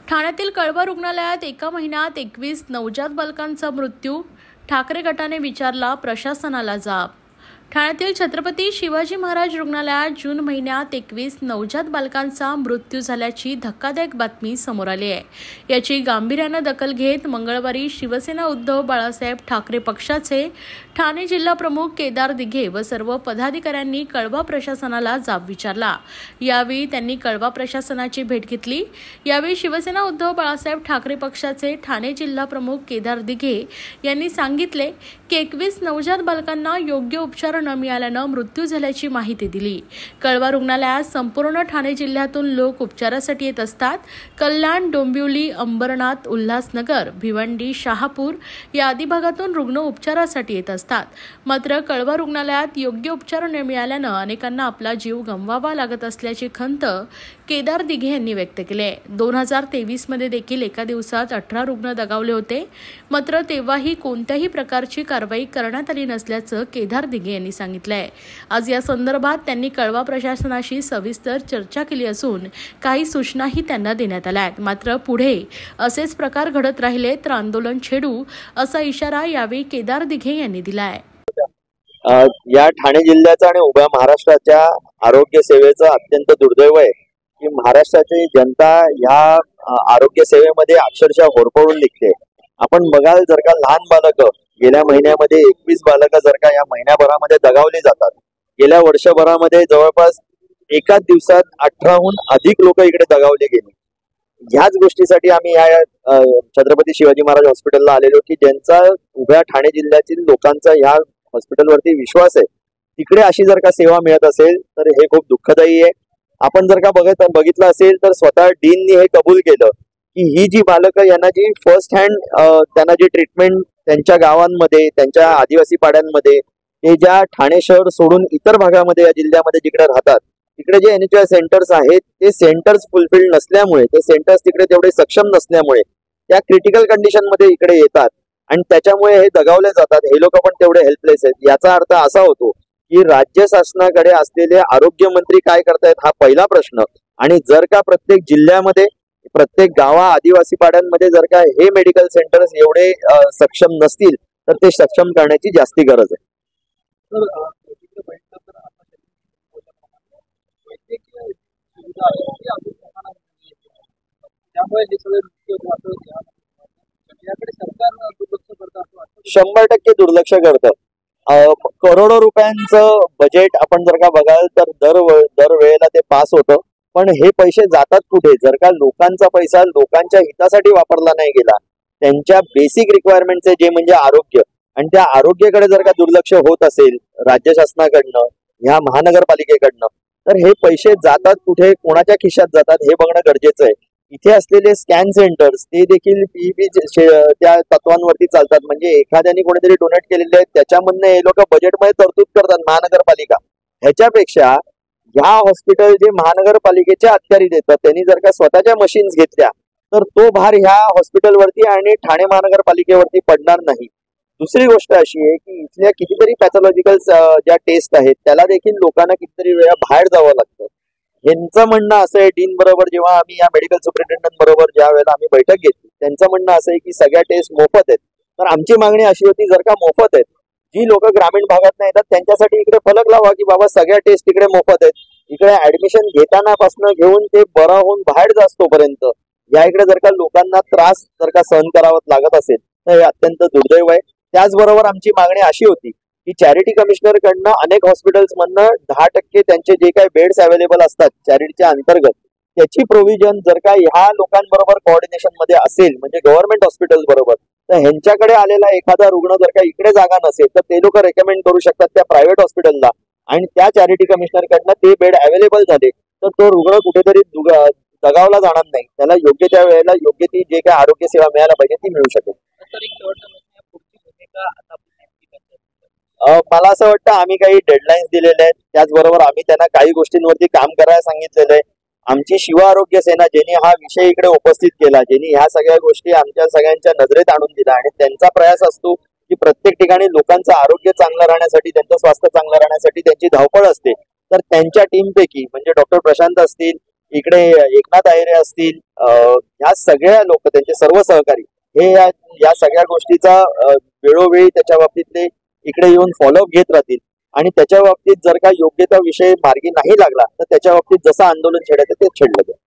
ठाण्यातील कळवा रुग्णालयात एका महिन्यात 21 नवजात बालकांचा मृत्यू. ठाकरे गटाने विचारला प्रशासनाला जाब. ठाण्यातील छत्रपती शिवाजी महाराज रुग्णालयात जून महिन्यात 21 नवजात बालकांचा मृत्यू झाल्याची धक्कादायक बातमी समोर आली आहे. याची गांभीर्याने दखल घेत मंगळवारी शिवसेना उद्धव बाळासाहेब ठाकरे पक्षाचे ठाणे जिल्हा प्रमुख केदार दिघे व सर्व पदाधिकाऱ्यांनी कळवा प्रशासनाला जाब विचारला. यावेळी त्यांनी कळवा प्रशासनाची भेट घेतली. यावेळी शिवसेना उद्धव बाळासाहेब ठाकरे पक्षाचे ठाणे जिल्हा प्रमुख केदार दिघे यांनी सांगितले की 21 नवजात बालकांना योग्य उपचार न मिळाल्यानं मृत्यू झाल्याची माहिती दिली. कळवा रुग्णालयात संपूर्ण ठाणे जिल्ह्यातून लोक उपचारासाठी येत असतात. कल्याण, डोंबिवली, अंबरनाथ, उल्हासनगर, भिवंडी, शहापूर या आदी भागातून रुग्ण उपचारासाठी येत असतात. मात्र कळवा रुग्णालयात योग्य उपचार न मिळाल्यानं अनेकांना आपला जीव गमवावा लागत असल्याची खंत केदार दिघे यांनी व्यक्त केली. 2023 मध्ये देखील एका दिवसात 18 रुग्ण दगावले होते. मात्र तेव्हाही कोणत्याही प्रकारची कारवाई करण्यात आली नसल्याचं केदार दिघे यांनी सांगितलंय. आज या संदर्भात त्यांनी कळवा प्रशासनाशी सविस्तर चर्चा केली असून काही सूचनाही त्यांना देण्यात आल्या आहेत. मात्र पुढे असेच प्रकार घडत राहिले तर आंदोलन छेडू असा इशारा यावेळी केदार दिघे यांनी दिलाय. या ठाणे जिल्ह्याचा आणि उभ्या महाराष्ट्राच्या आरोग्य सेवेचं अत्यंत दुर्दैव आहे की महाराष्ट्राची जनता ह्या आरोग्य सेवेमध्ये अक्षरशः होरपळून निघते. आपण बघाल जर का लहान बालकं गेल्या महिन्यामध्ये 21 बालकं जर का या महिन्याभरामध्ये दगावली जातात. गेल्या वर्षभरामध्ये जवळपास एकाच दिवसात 18हून अधिक लोक इकडे दगावले गेले. ह्याच गोष्टीसाठी आम्ही या छत्रपती शिवाजी महाराज हॉस्पिटलला आलेलो की ज्यांचा उभ्या ठाणे जिल्ह्यातील लोकांचा ह्या हॉस्पिटलवरती विश्वास आहे. तिकडे अशी जर का सेवा मिळत असेल तर हे खूप दुःखदायी आहे. आपण जर का बघितलं असेल तर स्वतः डीननी हे कबूल केलं की ही जी बालकं यांना जी फर्स्ट हँड त्यांना जी ट्रीटमेंट त्यांच्या गावांमध्ये, त्यांच्या आदिवासी पाड्यांमध्ये, हे ज्या ठाणे शहर सोडून इतर भागामध्ये या जिल्ह्यामध्ये जिकडे राहतात तिकडे जे NHI सेंटर्स आहेत ते सेंटर्स फुलफिल्ड नसल्यामुळे, ते सेंटर्स तिकडे तेवढे सक्षम नसल्यामुळे त्या क्रिटिकल कंडिशन मध्ये इकडे येतात आणि त्याच्यामुळे हे दगावले जातात. हे लोक पण तेवढे हेल्पलेस आहेत. याचा अर्थ असा होतो की राज्य शासनाकडे असलेले आरोग्य मंत्री काय करतायत हा पहिला प्रश्न. आणि जर का प्रत्येक जिल्ह्यामध्ये, प्रत्येक गावा, आदिवासी पाड्यांमध्ये जर का हे मेडिकल सेंटर्स एवढे सक्षम नसतील तर ते सक्षम करण्याची जास्ती गरज आहे. शंभर टक्के दुर्लक्ष करतं. करोडो रुपयांचं बजेट आपण जर का बघाल तर दर वेळेला ते पास होतं. पण हे पैसे जातात कुठे? जर का लोकांचा पैसा लोकांच्या हितासाठी वापरला नाही गेला, त्यांच्या बेसिक रिक्वायरमेंटचे जे म्हणजे आरोग्य, आणि त्या आरोग्याकडे जर का दुर्लक्ष होत असेल राज्य शासनाकडनं, ह्या महानगरपालिकेकडनं, तर हे पैसे जातात कुठे, कोणाच्या खिशात जातात हे बघणं गरजेचं आहे. इथे असलेले स्कॅन सेंटर्स ते देखील PPP त्या तत्वांवरती चालतात. म्हणजे एखाद्याने कोणीतरी डोनेट केलेले आहेत त्याच्यामधनं हे लोक बजेटमध्ये तरतूद करतात महानगरपालिका. ह्याच्यापेक्षा ह्या हॉस्पिटल जे महानगरपालिकेच्या अखत्यारीत येतात त्यांनी जर का स्वतःच्या मशीन्स घेतल्या तर तो भार ह्या हॉस्पिटलवरती आणि ठाणे महानगरपालिकेवरती पडणार नाही. दुसरी गोष्ट अशी आहे की इथल्या कितीतरी पॅथॉलॉजिकल ज्या टेस्ट आहेत त्याला देखील लोकांना कितीतरी वेळा बाहेर जावं लागतं. यांचं म्हणणं असं आहे, डीन बरोबर जेव्हा आम्ही या मेडिकल सुपरिटेंडंट बरोबर ज्या वेळेला आम्ही बैठक घेतली त्यांचं म्हणणं असं आहे की सगळ्या टेस्ट मोफत आहेत. तर आमची मागणी अशी होती जर का मोफत आहेत, जी लोक ग्रामीण भागात नाही येतात त्यांच्यासाठी इकडे फलक लावा की बाबा सगळ्या टेस्ट इकडे मोफत आहेत. इकडे ऍडमिशन घेतानापासून घेऊन ते बरा होऊन बाहेर जास्तोपर्यंत या इकडे जर का लोकांना त्रास जर का सहन करावा लागत असेल तर हे अत्यंत दुर्दैव आहे. त्याचबरोबर आमची मागणी अशी होती की चॅरिटी कमिशनर कडनं अनेक हॉस्पिटल्स मधनं 10% त्यांचे जे काही बेड्स अवेलेबल असतात चॅरिटीच्या अंतर्गत त्याची प्रोव्हिजन जर का ह्या लोकांबरोबर कोऑर्डिनेशन मध्ये असेल, म्हणजे गव्हर्नमेंट हॉस्पिटल्स बरोबर, तर ह्यांच्याकडे आलेला एखादा रुग्ण जर का इकडे जागा नसेल तर ते लोक रेकमेंड करू शकतात त्या प्रायव्हेट हॉस्पिटलला आणि त्या चॅरिटी कमिशनर कडनं ते बेड अवेलेबल झाले तर तो रुग्ण कुठेतरी दगावला जाणार नाही. त्याला योग्य त्या वेळेला योग्य ती जे काही आरोग्य सेवा मिळायला पाहिजे ती मिळू शकेल. मला असं वाटतं आम्ही काही डेडलाईन्स दिलेले आहेत. त्याचबरोबर आम्ही त्यांना काही गोष्टींवरती काम करायला सांगितलेलं आहे. आमची शिव आरोग्य सेना ज्यांनी हा विषय इकडे उपस्थित केला, ज्यांनी ह्या सगळ्या गोष्टी आमच्या सगळ्यांच्या नजरेत आणून दिल्या आणि त्यांचा प्रयास असतो की प्रत्येक ठिकाणी लोकांचं आरोग्य चांगलं राहण्यासाठी, त्यांचं स्वास्थ्य चांगलं राहण्यासाठी त्यांची धावपळ असते. तर त्यांच्या टीमपैकी म्हणजे डॉक्टर प्रशांत असतील, इकडे एकनाथ अहिरे असतील, ह्या सगळ्या लोक, त्यांचे सर्व सहकारी हे या सगळ्या गोष्टीचा वेळोवेळी त्याच्या बाबतीत ते इकडे येऊन फॉलोअप घेत राहतील आणि त्याच्या बाबतीत जर का योग्य विषय मार्गी नाही लागला तर त्याच्या बाबतीत जसं आंदोलन छेडायचं ते छेडलं जाईल.